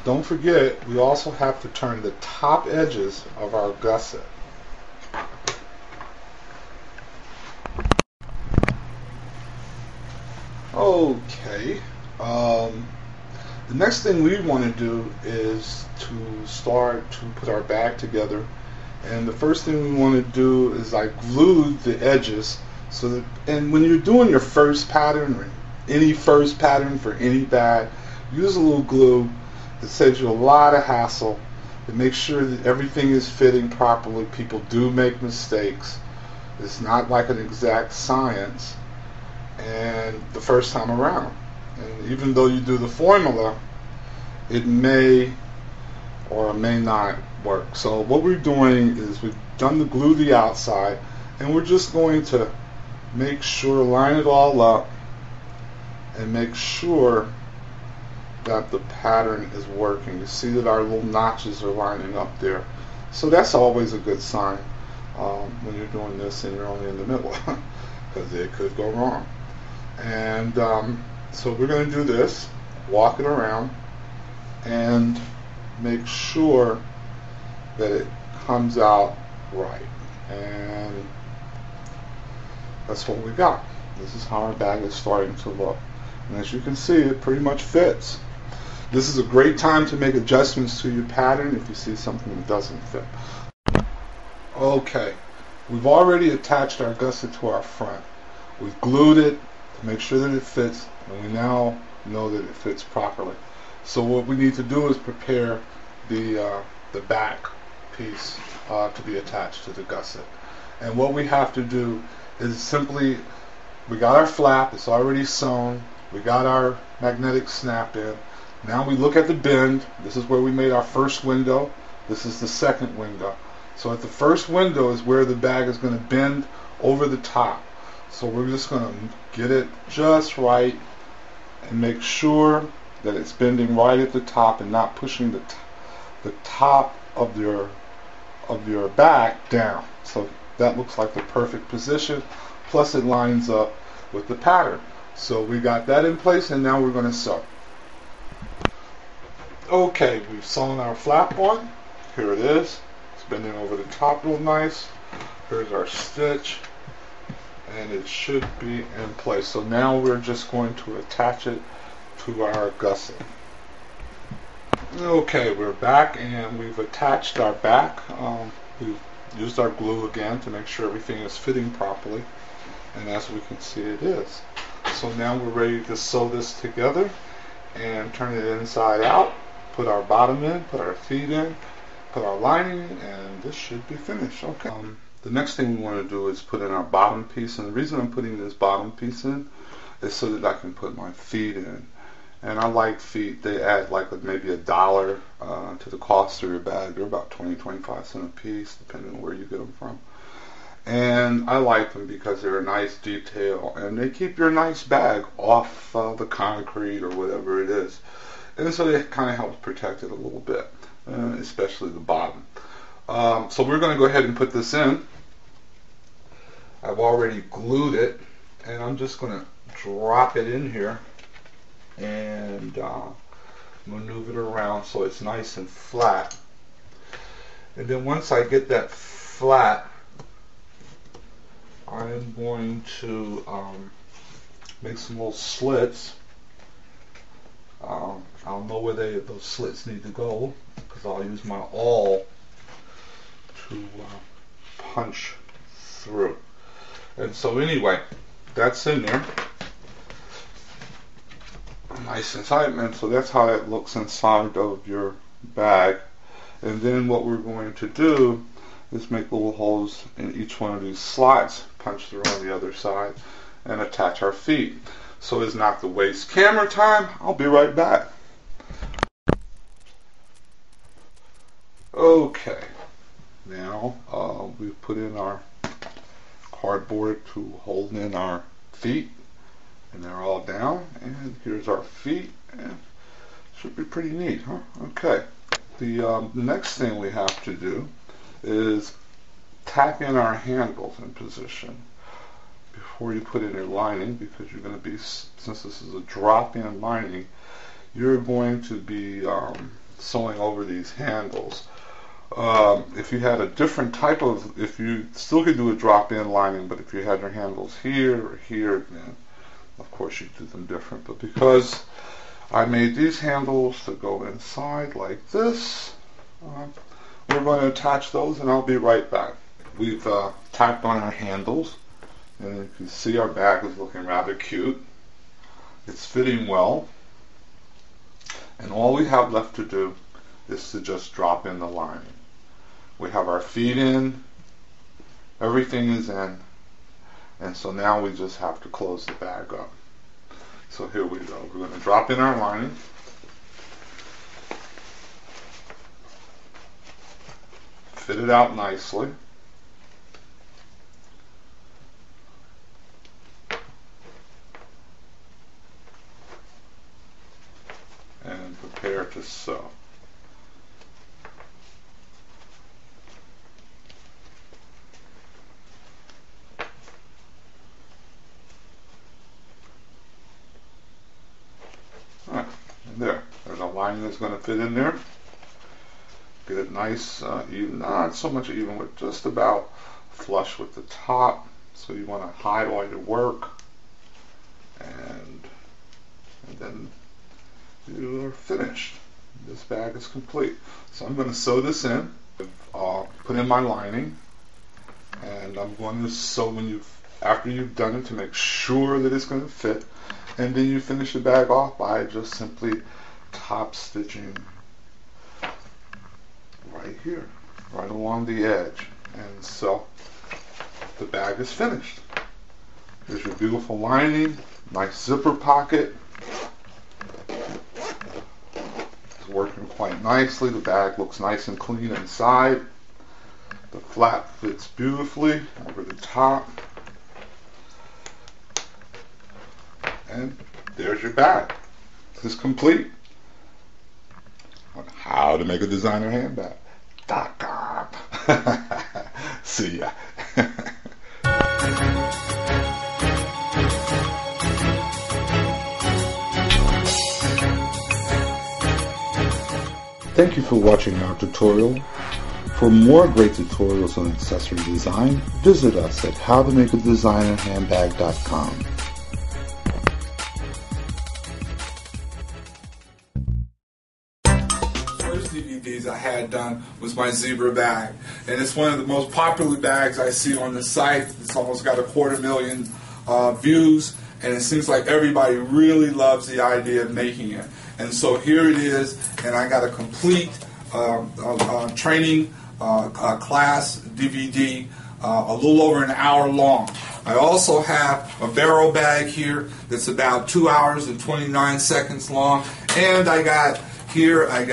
don't forget, we also have to turn the top edges of our gusset. Okay. The next thing we want to do is to start to put our bag together. And the first thing we want to do is I glue the edges so that, and when you're doing your first pattern or any first pattern for any bag, use a little glue. It saves you a lot of hassle. It makes sure that everything is fitting properly. People do make mistakes. It's not like an exact science and the first time around. And even though you do the formula, it may or may not work. So what we're doing is we've done the glue the outside, and we're just going to make sure, line it all up and make sure that the pattern is working. You see that our little notches are lining up there. So that's always a good sign when you're doing this and you're only in the middle, because it could go wrong. And so we're going to do this, walk it around, and make sure that it comes out right. And that's what we got. This is how our bag is starting to look. And as you can see, it pretty much fits. This is a great time to make adjustments to your pattern if you see something that doesn't fit. Okay, we've already attached our gusset to our front. We've glued it to make sure that it fits, and we now know that it fits properly. So what we need to do is prepare the back piece to be attached to the gusset. And what we have to do is simply, we got our flap, it's already sewn, we got our magnetic snap in. Now we look at the bend. This is where we made our first window. This is the second window. So at the first window is where the bag is going to bend over the top. So we're just going to get it just right and make sure that it's bending right at the top and not pushing the top of your back down. So that looks like the perfect position. Plus it lines up with the pattern. So we got that in place, and now we're going to sew. Okay, we've sewn our flap on. Here it is. It's bending over the top real nice. Here's our stitch, and it should be in place. So now we're just going to attach it to our gusset. Okay, we're back, and we've attached our back. We've used our glue again to make sure everything is fitting properly, and as we can see, it is. So now we're ready to sew this together and turn it inside out, put our bottom in, put our feet in, put our lining in, and this should be finished. Okay. The next thing we want to do is put in our bottom piece, and the reason I'm putting this bottom piece in is so that I can put my feet in. And I like feet. They add like maybe $1 to the cost of your bag. They're about 20-25 cents a piece, depending on where you get them from. And I like them because they're a nice detail, and they keep your nice bag off the concrete or whatever it is. And so it kind of helps protect it a little bit, especially the bottom. So we're going to go ahead and put this in. I've already glued it, and I'm just going to drop it in here and maneuver it around so it's nice and flat. And then once I get that flat, I'm going to make some little slits. I'll know where those slits need to go, because I'll use my awl to punch through. And so anyway, that's in there, nice and tight, and so that's how that looks inside of your bag. And then what we're going to do is make little holes in each one of these slots, punch through on the other side, and attach our feet. So as not to waste camera time, I'll be right back. Okay, now we've put in our cardboard to hold in our feet, and they're all down, and here's our feet, and should be pretty neat, huh? Okay, the next thing we have to do is tack in our handles in position before you put in your lining, because you're going to be, since this is a drop-in lining, you're going to be sewing over these handles. If you had a different type of, if you still could do a drop-in lining, but if you had your handles here or here, then of course you'd do them different. But because I made these handles to go inside like this, we're going to attach those, and I'll be right back. We've tacked on our handles, and you can see our bag is looking rather cute. It's fitting well, and all we have left to do is to just drop in the lining. We have our feet in, everything is in, and so now we just have to close the bag up. So here we go. We're going to drop in our lining. Fit it out nicely. And prepare to sew. Alright, and there's a lining that's going to fit in there. Get it nice, even, not so much even, but just about flush with the top. So you want to hide all your work, and then you are finished. This bag is complete. So I'm going to sew this in. Put in my lining, and I'm going to sew after you've done it to make sure that it's going to fit, and then you finish the bag off by just simply top stitching right here, right along the edge, and so the bag is finished. Here's your beautiful lining, nice zipper pocket. It's working quite nicely. The bag looks nice and clean inside. The flap fits beautifully over the top, and there's your bag. This is complete on How to Make a Designer Handbag. .com. See ya. Thank you for watching our tutorial. For more great tutorials on accessory design, visit us at Howtomakeadesignerhandbag.com. DVDs I had done was my zebra bag, and it's one of the most popular bags I see on the site. It's almost got 250,000 views, and it seems like everybody really loves the idea of making it. And so here it is, and I got a complete training class DVD, a little over an hour long. I also have a barrel bag here that's about 2 hours and 29 seconds long, and I got here a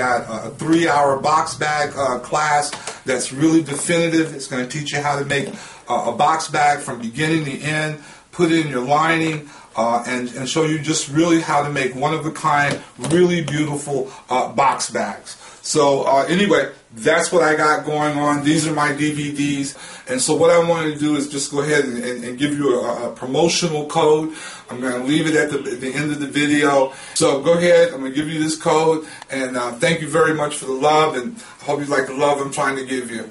3-hour box bag class that's really definitive. It's going to teach you how to make a box bag from beginning to end, put in your lining, and show you just really how to make one-of-a-kind, really beautiful box bags. So anyway, that's what I got going on. These are my DVDs. And so what I wanted to do is just go ahead and give you a promotional code. I'm going to leave it at the end of the video. So go ahead. I'm going to give you this code. And thank you very much for the love. And I hope you like the love I'm trying to give you.